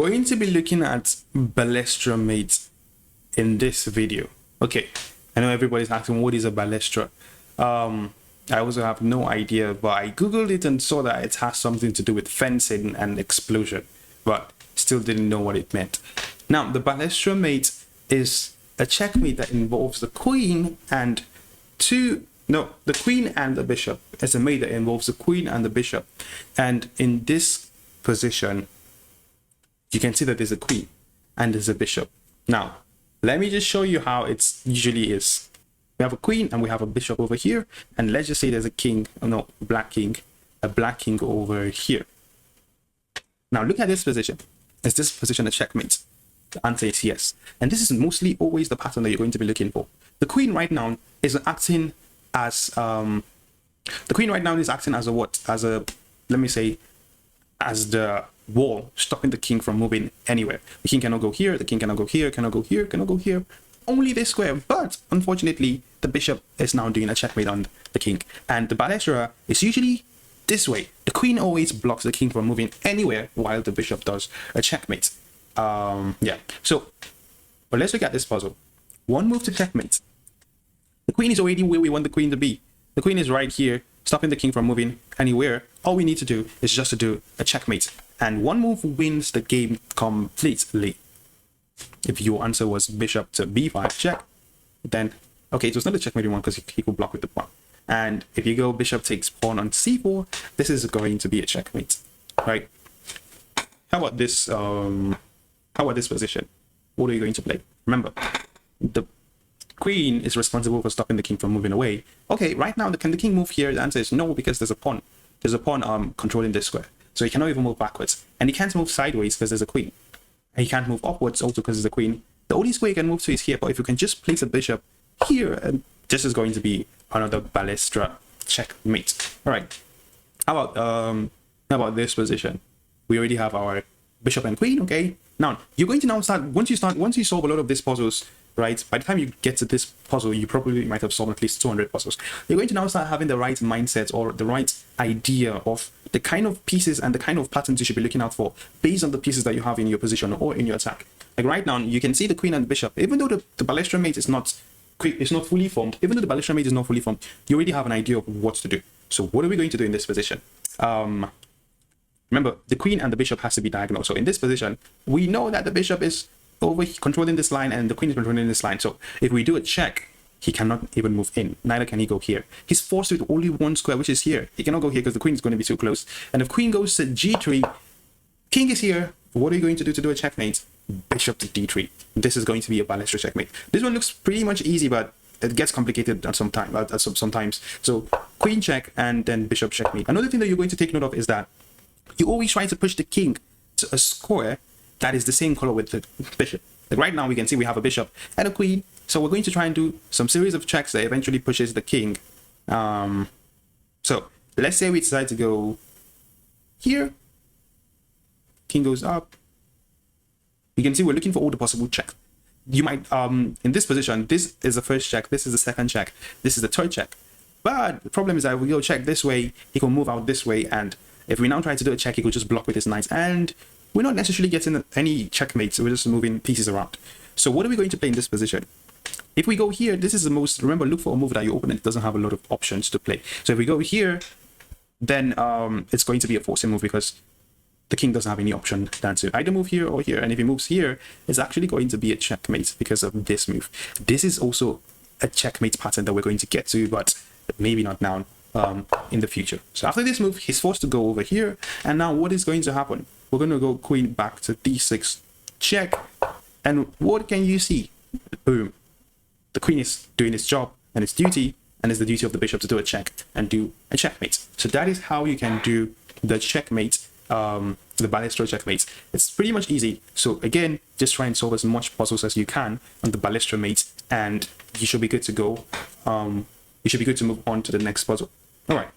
Going to be looking at Balestra mate in this video. Okay, I know everybody's asking what is a Balestra. I also have no idea, but I googled it and saw that it has something to do with fencing and explosion, but still didn't know what it meant. Now, the Balestra mate is a checkmate that involves the queen and the queen and the bishop. It's a mate that involves the queen and the bishop, and in this position you can see that there's a queen and there's a bishop. Now, let me just show you how it usually is. We have a queen and we have a bishop over here, and let's just say there's a king, a black king over here. Now look at this position. Is this position a checkmate? The answer is yes. And this is mostly always the pattern that you're going to be looking for. The queen right now is acting as a what? As a, let me say, as the wall stopping the king from moving anywhere. The king cannot go here, the king cannot go here, cannot go here, cannot go here, only this square. But unfortunately the bishop is now doing a checkmate on the king, and the Balestra is usually this way. The queen always blocks the king from moving anywhere while the bishop does a checkmate. Yeah, so but let's look at this puzzle. One move to checkmate. The queen is already where we want the queen to be. The queen is right here, stopping the king from moving anywhere. All we need to do is just to do a checkmate, and one move wins the game completely. If your answer was bishop to b5 check, then okay, it was not a checkmate one because he could block with the pawn. And if you go bishop takes pawn on c4, this is going to be a checkmate, right? How about this? How about this position? What are you going to play? Remember, the queen is responsible for stopping the king from moving away. Okay, right now, can the king move here? The answer is no, because there's a pawn. There's a pawn controlling this square. So he cannot even move backwards. And he can't move sideways because there's a queen. And he can't move upwards also because there's a queen. The only square he can move to is here, but if you can just place a bishop here, and this is going to be another Balestra checkmate. All right. How about this position? We already have our bishop and queen, okay? Now, you're going to now start, once you solve a lot of these puzzles, right? By the time you get to this puzzle, you probably might have solved at least 200 puzzles. You're going to now start having the right mindset or the right idea of the kind of pieces and the kind of patterns you should be looking out for based on the pieces that you have in your position or in your attack. Like right now, you can see the queen and the bishop. Even though the Balestra mate is not fully formed, you already have an idea of what to do. So what are we going to do in this position? Remember, the queen and the bishop has to be diagonal. So in this position, we know that the bishop is over controlling this line and the queen is controlling this line. So if we do a check, he cannot even move in. Neither can he go here. He's forced with only one square, which is here. He cannot go here because the queen is going to be too close. And if queen goes to g3, king is here. What are you going to do a checkmate? Bishop to d3. This is going to be a Balestra checkmate. This one looks pretty much easy, but it gets complicated at sometimes. So queen check and then bishop checkmate. Another thing that you're going to take note of is that you always try to push the king to a square that is the same color with the bishop. Like right now, we can see we have a bishop and a queen. So we're going to try and do some series of checks that eventually pushes the king. So let's say we decide to go here. King goes up. You can see we're looking for all the possible checks. You might, in this position, this is the first check, this is the second check, this is the third check. But the problem is that if we go check this way, he can move out this way, and if we now try to do a check, he could just block with his knights, and we're not necessarily getting any checkmates, we're just moving pieces around. So what are we going to play in this position? If we go here, this is the most, remember, look for a move that your opponent doesn't have a lot of options to play. So if we go here, then it's going to be a forcing move because the king doesn't have any option than to either move here or here. And if he moves here, it's actually going to be a checkmate because of this move. This is also a checkmate pattern that we're going to get to, but maybe not now, in the future. So after this move, he's forced to go over here. And now what is going to happen? We're going to go queen back to d6, check. And what can you see? Boom. The queen is doing its job and its duty, and it's the duty of the bishop to do a check and do a checkmate. So that is how you can do the checkmate, the Balestra checkmate. It's pretty much easy. So again, just try and solve as much puzzles as you can on the Balestra mate, and you should be good to go. You should be good to move on to the next puzzle. All right.